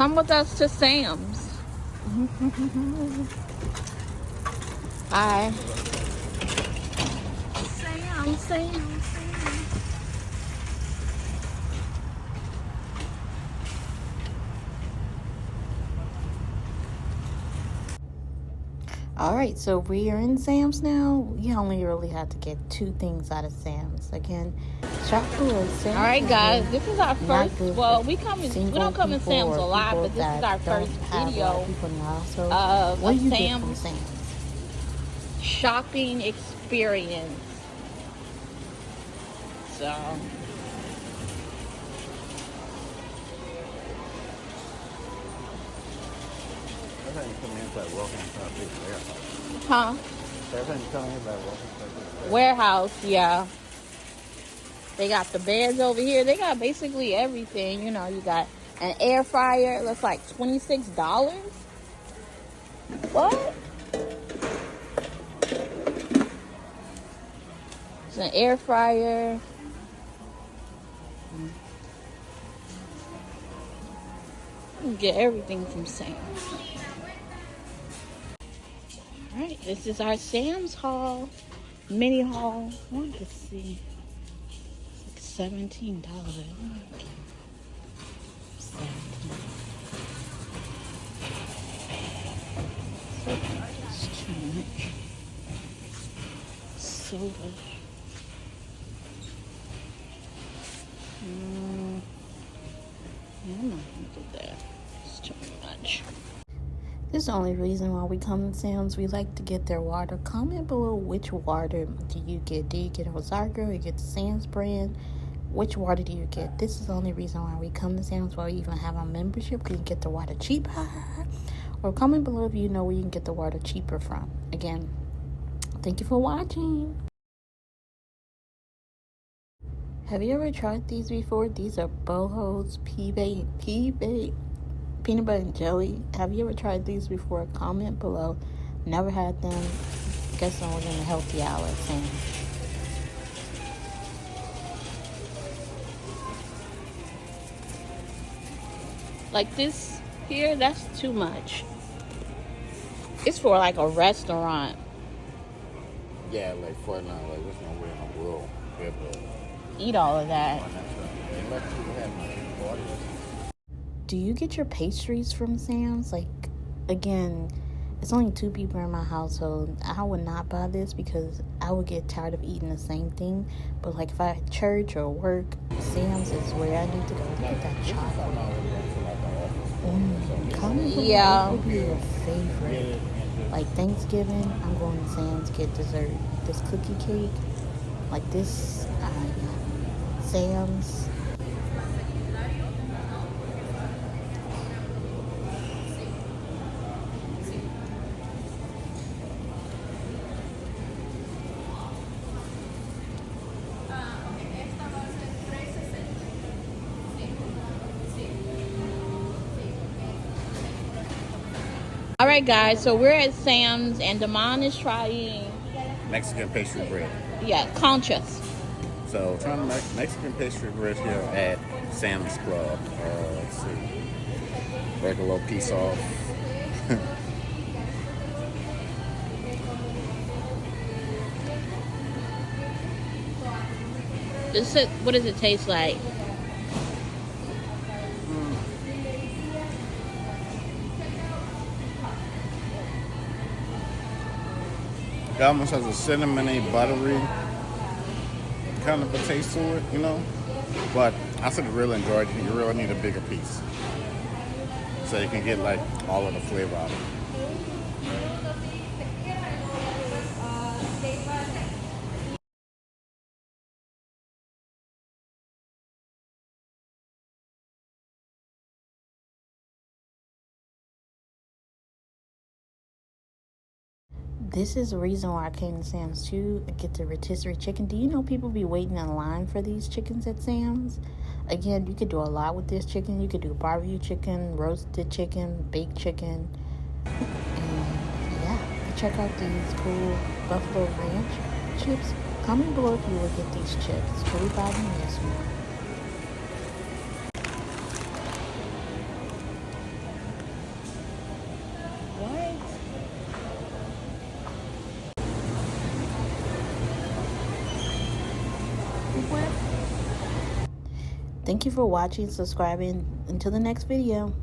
Come with us to Sam's. Hi. Sam's. Alright, so we are in Sam's now. We only really had to get 2 things out of Sam's. Again, shop below. Sam's. Alright guys, this is our first, well, we don't come in Sam's a lot, but this is our first video of a Sam's shopping experience. So huh? Warehouse, yeah. They got the beds over here. They got basically everything. You know, you got an air fryer. That's like $26. What? It's an air fryer. You can get everything from Sam's. Alright, this is our Sam's haul. Mini haul. I want to see. It's like $17. It's too much. Soda. Yeah, I'm not gonna do that. It's too much. This is the only reason why we come to Sam's. We like to get their water. Comment below which water do you get. Do you get Ozarka or you get the Sam's brand? Which water do you get? This is the only reason why we come to Sam's, why we even have a membership. We can get the water cheaper. Or comment below if you know where you can get the water cheaper from. Again, thank you for watching. Have you ever tried these before? These are Boho's P-Bait peanut butter and jelly. Have you ever tried these before? Comment below. Never had them. Guess I was in a healthy hour. Same. Like this here, that's too much. It's for like a restaurant. Yeah, like for now, like there's no way in the world we have to eat all of that. Do you get your pastries from Sam's? Like, again, it's only 2 people in my household. I would not buy this because I would get tired of eating the same thing. But like if I had church or work, Sam's is where I need to go to get that chocolate. Comment below what would be your favorite. Like Thanksgiving, I'm going to Sam's to get dessert. This cookie cake, like this, Sam's. Alright guys, so we're at Sam's and Damon is trying Mexican pastry bread. Yeah, conchas. So trying to make Mexican pastry bread here at Sam's Club. Let's see. Break a little piece off. What does it taste like? It almost has a cinnamony, buttery kind of a taste to it, you know. But I sort of really enjoyed it. You really need a bigger piece, so you can get like all of the flavor out of it. This is the reason why I came to Sam's too. I get the rotisserie chicken. Do you know people be waiting in line for these chickens at Sam's? Again, you could do a lot with this chicken. You could do barbecue chicken, roasted chicken, baked chicken. And yeah, check out these cool Buffalo Ranch chips. Comment below if you will get these chips. Will we buy them? Yes, we will. What? What? Thank you for watching, subscribing. Until the next video.